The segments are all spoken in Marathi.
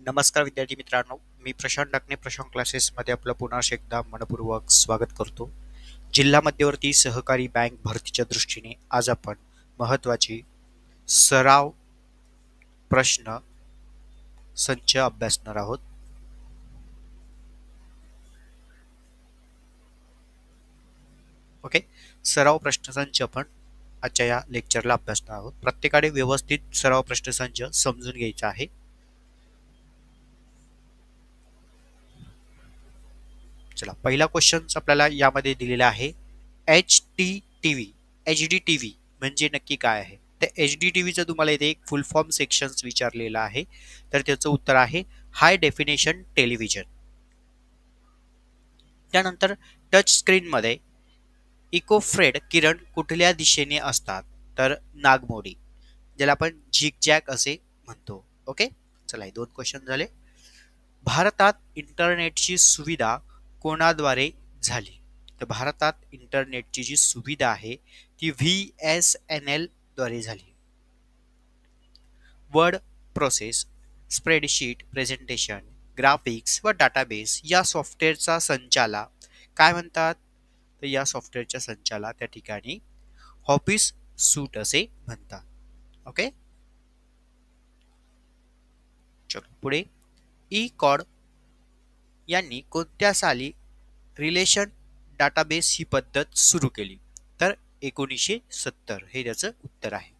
नमस्कार विद्यार्थी मित्रांनो, मी प्रशांत डाकणे प्रशांत क्लासेसमध्ये आपलं पुन्हा एकदा मनपूर्वक स्वागत करतो. जिल्हा मध्यवर्ती सहकारी बँक भरतीच्या दृष्टीने आज आपण महत्त्वाची सराव प्रश्न संच अभ्यासणार आहोत. ओके, सराव प्रश्नसंच आपण आजच्या या लेक्चरला अभ्यासणार आहोत. प्रत्येकाने व्यवस्थित सराव प्रश्नसंच समजून घ्यायचा आहे. चला, पहिला क्वेश्चन आपल्याला यामध्ये दिलेला आहे. एच डी टी व्ही म्हणजे नक्की काय आहे? तर HDTVचं तुम्हाला इथे एक फुल फॉर्म सेक्शन्स विचारलेला आहे. तर त्याचं उत्तर आहे हाय डेफिनेशन टेलिव्हिजन. त्यानंतर टच स्क्रीनमध्ये इकोफ्रेड किरण कुठल्या दिशेने असतात? तर नागमोडी, ज्याला आपण झिगझॅग असे म्हणतो. ओके, चला, हे दोन क्वेश्चन झाले. भारतात इंटरनेटची सुविधा कोणाद्वारे झाली? तर भारतात इंटरनेटची जी सुविधा आहे ती VSNL द्वारे झाली. Word process, spreadsheet, presentation, graphics व डाटाबेस या सॉफ्टवेअरचा संचाला काय म्हणतात? तर या सॉफ्टवेअरच्या संचाला त्या ठिकाणी ऑफिस सूट असे म्हणतात. ओके, चलो पुढे. ई कॉड यांनी कोणत्या साली रिलेशन डाटाबेस ही पद्धत सुरू केली? तर 1970 हे त्याचं उत्तर आहे.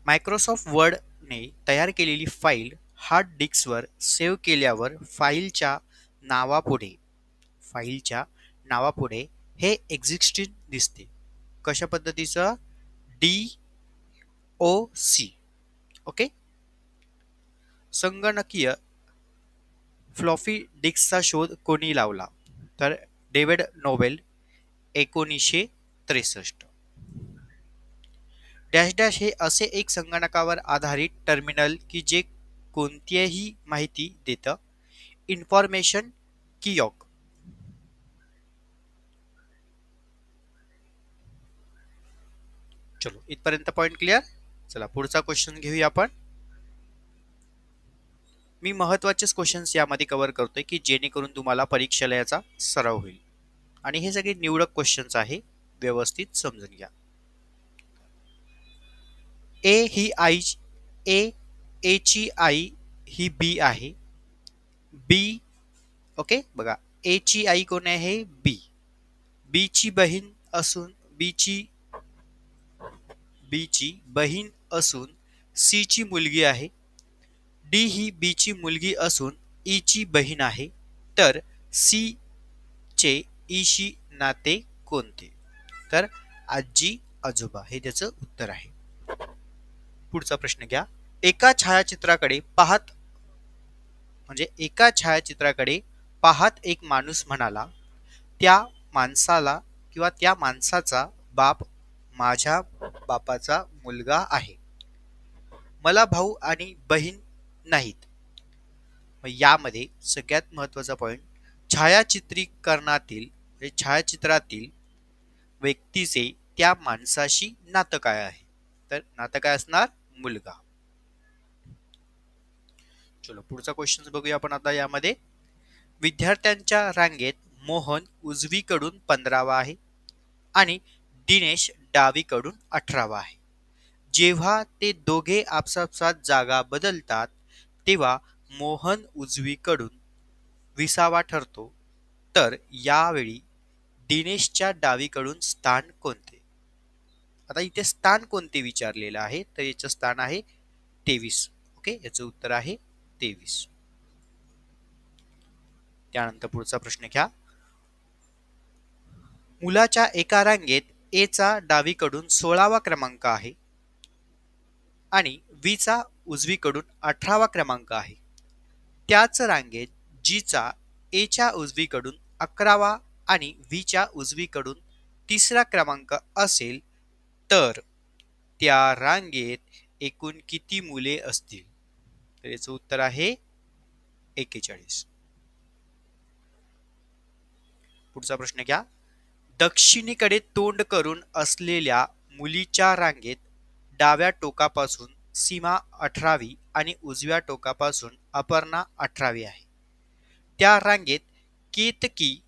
मायक्रोसॉफ्ट वर्डने तयार केलेली फाईल हार्ड डिस्कवर सेव्ह केल्यावर फाईलच्या नावापुढे हे एक्झिस्टिंग दिसते. कशा पद्धतीचं? DOC. ओके, संगणकीय फ्लॉपी डिस्कचा शोध कोणी लावला? तर डेव्हिड नोबेल, 1963. डॅश डॅश हे असे एक संगणकावर आधारित टर्मिनल की जे कोणतीही माहिती देतं. इन्फॉर्मेशन किऑक. चलो, इथपर्यंत पॉइंट क्लिअर. चला, पुढचा क्वेश्चन घेऊया आपण. मी महत्त्वाचेच क्वेश्चन्स यामध्ये कव्हर करतोय की जेणेकरून तुम्हाला परीक्षेला याचा सराव होईल. आणि हे सगळे निवडक क्वेश्चन्स आहे, व्यवस्थित समजून घ्या. ए ची आई ही बी आहे. बी, ओके, बघा, ए ची आई कोण आहे? बी. बी ची बहीण असून सी ची मुलगी आहे. डी ही बी ची मुलगी असून ई ची बहीण आहे. तर सी चे ईशी नाते कोणते? तर आजी आजोबा हे त्याचं उत्तर आहे. पुढचा प्रश्न घ्या. एका छायाचित्राकडे पाहत एक माणूस म्हणाला, त्या माणसाचा बाप माझ्या बापाचा मुलगा आहे. मला भाऊ आणि बहीण नाहीत. मग यामध्ये सगळ्यात महत्वाचा पॉइंट, छायाचित्रातील व्यक्तीचे त्या माणसाशी नातं काय आहे? तर नातं काय असणार? मुलगा. चलो, पुढचा क्वेश्चन बघूया आपण आता. यामध्ये विद्यार्थ्यांच्या रांगेत मोहन उजवीकडून 15वा आहे आणि दिनेश डावीकडून 18वा आहे. जेव्हा ते दोघे आपापसात जागा बदलतात तेव्हा मोहन उजवीकडून 20वा ठरतो. तर यावेळी दिनेशच्या डावीकडून स्थान कोणते? आता इथे स्थान कोणते विचारलेलं आहे, तर याचं स्थान आहे 23. ओके, याचं उत्तर आहे 23. त्यानंतर पुढचा प्रश्न घ्या. मुलाच्या एका रांगेत ए चा डावीकडून 16वा क्रमांक आहे आणि व्ही चा उजवीकडून 18वा क्रमांक आहे. त्याच रांगेत जी चा ए च्या उजवीकडून 11वा आणि व्ही च्या उजवीकडून 3रा क्रमांक असेल तर त्या रांगेत एकूण किती मुले असतील? तर याचं उत्तर आहे 41. पुढचा प्रश्न घ्या. दक्षिणेकडे तोंड करून असलेल्या मुलीच्या रांगेत डाव्या टोकापासून सीमा 18वी आणि उजव्या टोकापासून अपर्णा 18वी आहे. त्या रांगेत केतकी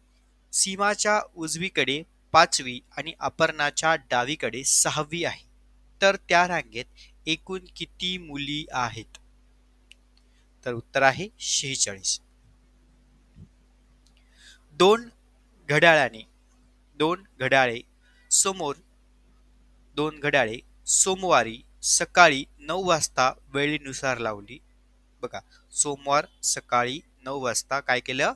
सीमाच्या उजवीकडे 5वी आणि अपर्णाच्या डावीकडे 6वी आहे. तर त्या रांगेत एकूण किती मुली आहेत? तर उत्तर आहे 46. दोन घड्याळे सोमवारी सकाळी 9 वाजता वेळेनुसार लावली. बघा, सोमवार सकाळी 9 वाजता काय केलं?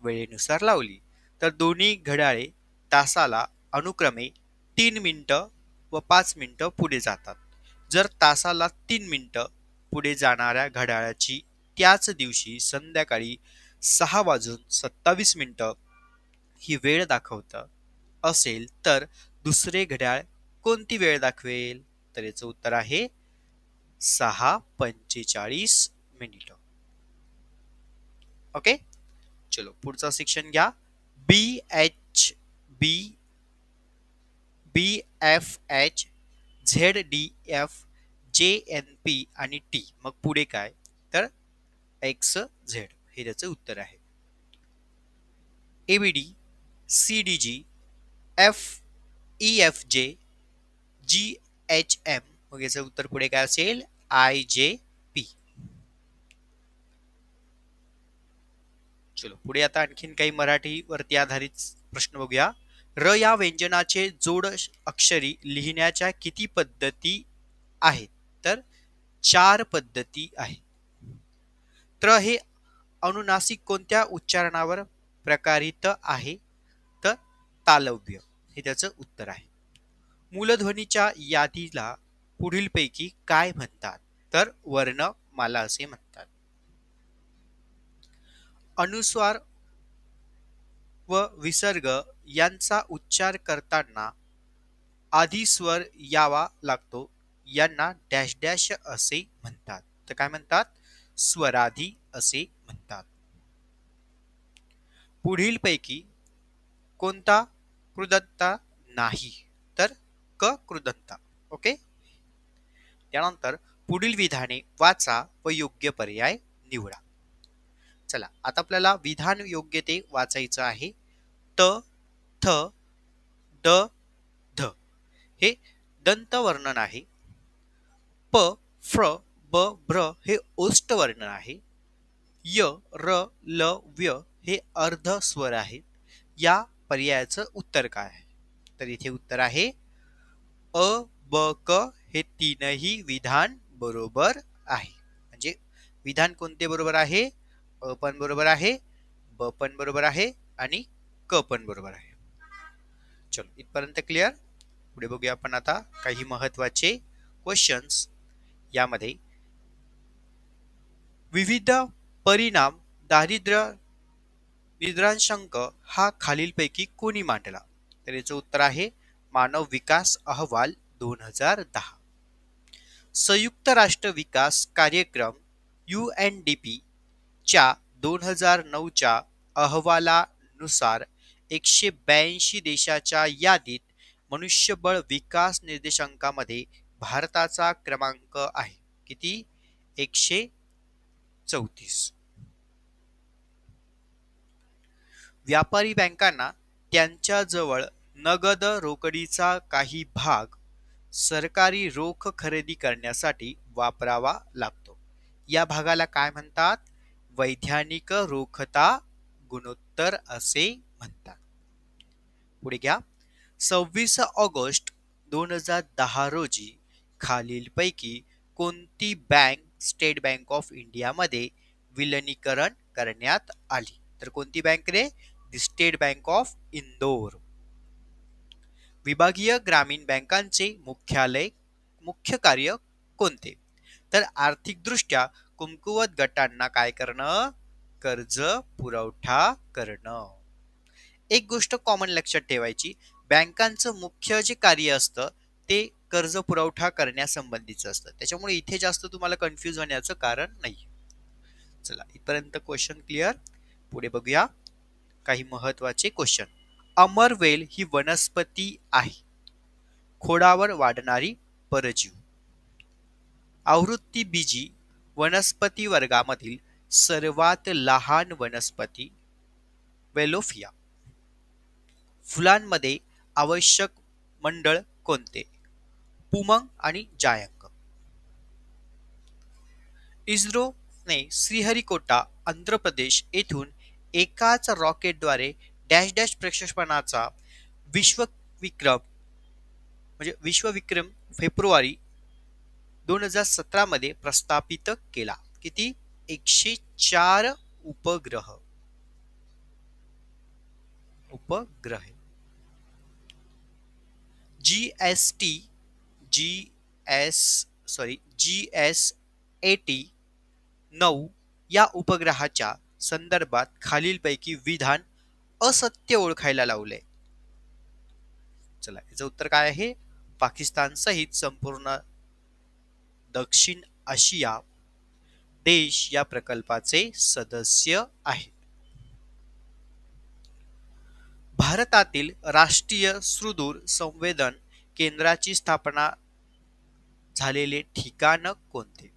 वेळेनुसार लावली. तर दोन्ही घड्याळे तासाला अनुक्रमे 3 मिनिटं व 5 मिनिटं पुढे जातात. जर तासाला 3 मिनिटं पुढे जाणाऱ्या घड्याळाची त्याच दिवशी संध्याकाळी 6:27 ही वेळ दाखवत असेल तर दुसरे घड्याळ कोणती वेळ दाखवेल? तर याचं उत्तर आहे 6:45. ओके, चलो पुढचा सेक्शन घ्या. BFH, ZDF, JNP आणि T. मग पुढे काय? तर XZ हे त्याचं उत्तर आहे. ABD, CDG, EFJ, GHM. मग याचं उत्तर पुढे काय असेल? IJP. चलो पुढे आता आणखीन काही मराठीवरती आधारित प्रश्न बघूया. र या व्यंजनाचे जोड अक्षरी लिहिण्याच्या किती पद्धती आहेत? तर 4 पद्धती आहेत. त्र हे अनुनासिक कोणत्या उच्चारणावर प्रकारित आहे? तर तालव्य हे त्याचं उत्तर आहे. मूलध्वनीच्या यादीला पुढीलपैकी काय म्हणतात? तर वर्णमाला असे म्हणतात. अनुस्वार व विसर्ग यांचा उच्चार करताना आधी स्वर यावा लागतो, यांना डॅश डॅश असे म्हणतात. तर काय म्हणतात? स्वराधी असे म्हणतात. पुढीलपैकी कोणता कृदंता नाही? तर क कृदंता. ओके, त्यानंतर पुढील विधाने वाचा व योग्य पर्याय निवडा. चला आता आपल्याला विधान योग्य ते वाचायचं आहे. त, थ, ड, ध हे दंतवर्णन आहे. प, फ्र, ब, भ्र हे ओष्ठवर्णन आहे. य, र, ल, व्य हे अर्ध स्वर आहेत. या पर्यायाचं उत्तर काय आहे? तर इथे उत्तर आहे अ, ब, क हे तीनही विधान बरोबर आहे. म्हणजे विधान कोणते बरोबर आहे? अ पण बरोबर आहे, ब पण बरोबर आहे आणि क पण बरोबर आहे. चलो इथपर्यंत क्लिअर. पुढे बघूया आपण आता काही महत्वाचे क्वेश्चन्स. यामध्ये विविध परिणाम दारिद्र्य निद्रांशांक हा खालीलपैकी कोणी मांडला? तर याचं उत्तर आहे मानव विकास अहवाल 2010. संयुक्त राष्ट्र विकास कार्यक्रम UNDP च्या 2009च्या अहवालानुसार 182 देशाच्या यादीत मनुष्यबळ विकास निर्देशांकामध्ये भारताचा क्रमांक आहे किती? 134. व्यापारी बँकांना त्यांच्या जवळ नगद रोकडीचा काही भाग सरकारी रोख खरेदी करण्यासाठी वापरावा लागतो. या भागाला काय म्हणतात? वैधानिक रोखता गुणोत्तर असे म्हणतात. पुढे घ्या. 26 ऑगस्ट 2010 रोजी खालीलपैकी कोणती bank state bank of India मध्ये विलिनीकरण करण्यात आली? तर कोणती bank ray? The state bank of Indore. विभागीय ग्रामीण बँकांचे मुख्य कार्य कोणते? तर आर्थिकदृष्ट्या कमकुवत गटांना काय करणं? कर्ज पुरवठा करणं. एक गोष्ट कॉमन लक्षात ठेवायची, बँकांचं मुख्य जे कार्य असतं ते कर्ज पुरवठा करण्यासंबंधीचं असतं. त्याच्यामुळे इथे जास्त तुम्हाला कन्फ्यूज होण्याचं कारण नाही. चला इथपर्यंत क्वेश्चन क्लिअर. पुढे बघूया काही महत्वाचे क्वेश्चन. अमरवेल ही वनस्पती आहे. खोडावर वाढणारी परजीव. आवृत्ती बीजी वनस्पती वर्गामधील सर्वात लहान वनस्पती वेलोफिया. फुलांमध्ये आवश्यक मंडळ कोणते? पुमंग आणि जायंग. इस्रोने श्रीहरिकोटा आंध्र प्रदेश येथून एकाच रॉकेटद्वारे डॅश डॅश प्रक्षेपणाचा विश्वविक्रम विश्वविक्रम फेब्रुवारी 2017 मध्ये प्रस्थापित केला. किती? 104 उपग्रह. GS-AT-9 या उपग्रहाच्या संदर्भात खालीलपैकी विधान असत्य ओळखायला लावले. चला, याचं उत्तर काय आहे? पाकिस्तान सहित संपूर्ण दक्षिण आशिया देश या प्रकल्पाचे सदस्य आहे. भारतातील राष्ट्रीय सुदूर संवेदन केंद्राची स्थापना झालेले ठिकाण कोणते?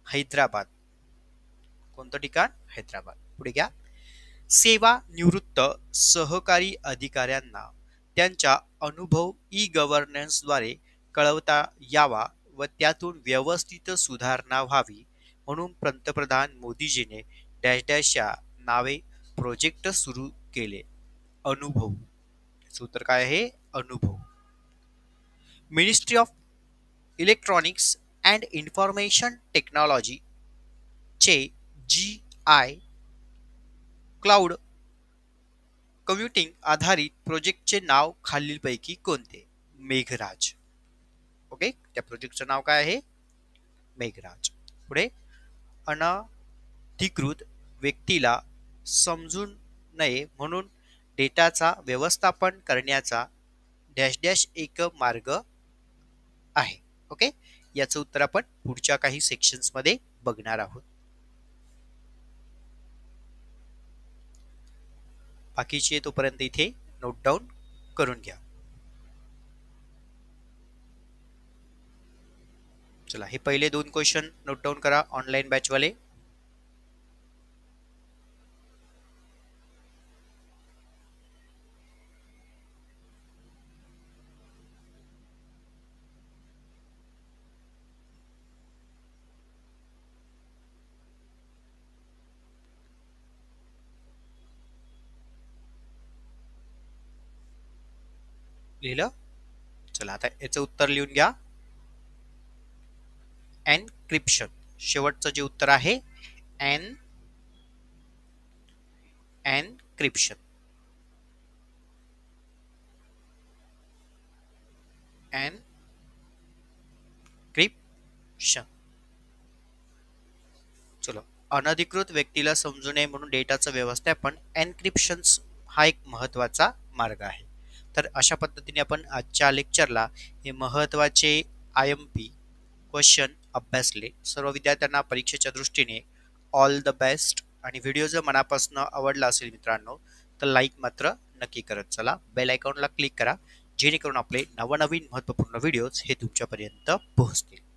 हैदराबाद. कोणतं ठिकाण? हैदराबाद. पुढे घ्या. सेवा निवृत्त सहकारी अधिकाऱ्यांना त्यांचा अनुभव ई-गव्हर्नन्सद्वारे कळवता यावा व त्यातून व्यवस्थित सुधारणा व्हावी म्हणून पंतप्रधान मोदीजीने डॅश डॅश या नावे प्रोजेक्ट सुरू केले. अनुभव. सूत्र काय आहे? अनुभव. Ministry of electronics and information technology चे GI क्लाउड कम्प्युटिंग आधारित प्रोजेक्टचे नाव खालीलपैकी कोणते? मेघराज. ओके, त्या प्रोजेक्टचं नाव काय आहे? मेघराज. पुढे, अनधिकृत व्यक्तीला समजून नये म्हणून डेटाचा व्यवस्थापन करण्याचा डॅश डॅश एक मार्ग आहे. ओके, याचं उत्तर आपण पुढच्या काही सेक्शन्स मध्ये बघणार आहोत. बाकीचे तोपर्यंत इथे नोट डाऊन करून घ्या. चला, हे पहिले 2 क्वेश्चन नोट डाऊन करा ऑनलाईन बॅच वाले. लिहिलं? चला, आता याचं उत्तर लिहून घ्या. एन्क्रिप्शन. शेवटचं जे उत्तर आहे एन्क्रिप्शन. एन्क्रिप्शन. चलो, अनधिकृत व्यक्तीला समजू नये म्हणून डेटाचं व्यवस्थापन एन्क्रिप्शन हा एक महत्वाचा मार्ग आहे. तर अशा पद्धतीने आपण आजच्या लेक्चरला हे महत्वाचे IMP क्वेश्चन अभ्यासले. सर्व विद्यार्थ्यांना परीक्षेच्या दृष्टीने ऑल द बेस्ट. आणि व्हिडिओ जर मनापासून आवडला असेल मित्रांनो तर लाईक मात्र नक्की करत चला. बेल आयकॉनला क्लिक करा जेणेकरून आपले नवनवीन महत्त्वपूर्ण व्हिडिओज हे तुमच्यापर्यंत पोहोचतील.